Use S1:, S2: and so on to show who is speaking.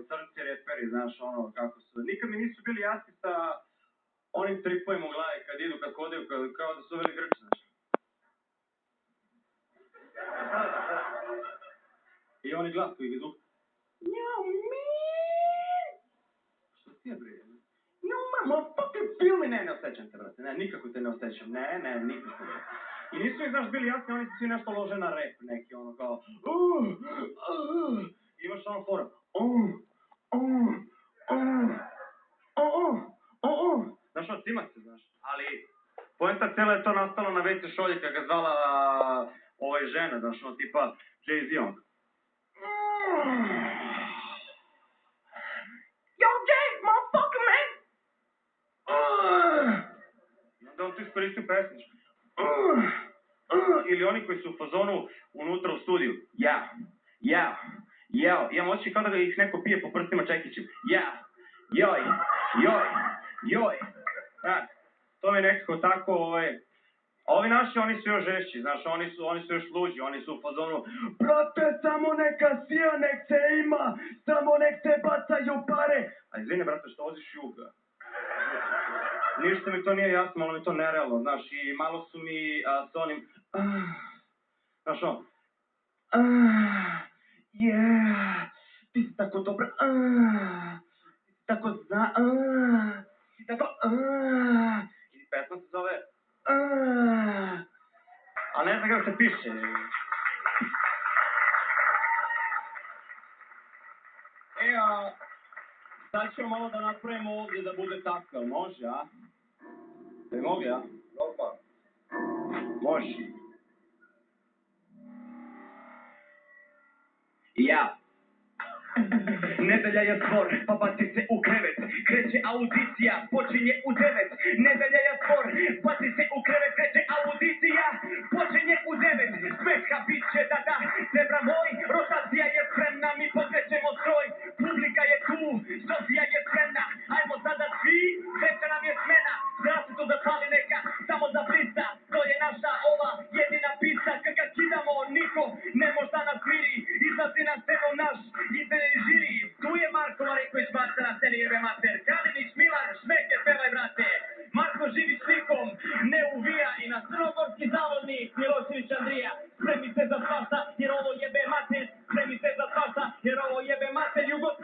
S1: crnci reperi, znaš, ono, kako su. Nikad mi nisu bili jasni sa onim tripovima u glavi kad idu, kad hodaju, kao da su uveli Grči, znaš. I oni glas koji idu. Njao, što ti je, bre? Njao, motherfucking feel me! Ne osjećam te, brate. Ne, nikako te ne osjećam. Ne, nikako. I nisu mi, znaš, bili jasni, oni su svi nešto lože na rap, neki, ono, kao... Imaš ono fora. Znaš, ono, cimak se, znaš. Ali, poenta cijela je to nastalo na WC šolje, kad ga zvala žena, znaš, ono, tipa Jay-Z, on. Yo, Jay, motherfucker, man! Da on tu iskoristio pesničku. Ili oni koji su u fazonu unutra u studiju. Ja. Imam osjećaj kao da ih neko pije po prstima čekićem. Joj. To mi je nekako tako, Ovi naši, oni su još žešći, znaš, oni su još luđi, oni su u fazonu. Brate, samo neka sija, nek se ima, samo nek se bacaju pare. A izvini, brate, što voziš juga? Ništa mi to nije jasno, malo mi to nerealno, znaš, i malo su mi s onim... Znaš, ono... Ti si tako dobra, ti si tako ti si tako, i pesma se zove, a ne znam kako se piše. Sad ćemo malo da napravimo ovdje da bude tako, jel može, a? Ne mogu, ja? Normalno. Može. Ja. Nedelja je spor, pa baci se u krevet. Kreće audicija, počinje u 9. Nedelja je spor, baci se u krevet. Kreće audicija, počinje u 9. Smeha bit će da, zebra moj. Rotacija je spremna, mi pokrećemo stroj. Publika je tu, Sofija je spremna. Ajmo sada svi, treća nam je smena. Zrači to zapali neka, samo za blista. To je naša ova jedina pista. Kad kidamo, niko ne može da nas miri. Izlazi na scenu naš idejni žiri. Tu je Marko Marinković, baca na sceni, jebe mater. Kalinić, Milan, Šmeke, pevaj brate. Marko Živić nikom ne uvija. I na crnogorski zavodnik Milošević Andrija. Spremi se za svašta jer ovo jebe mater. Spremi se za svašta jer ovo jebe mater. Jugoslavija.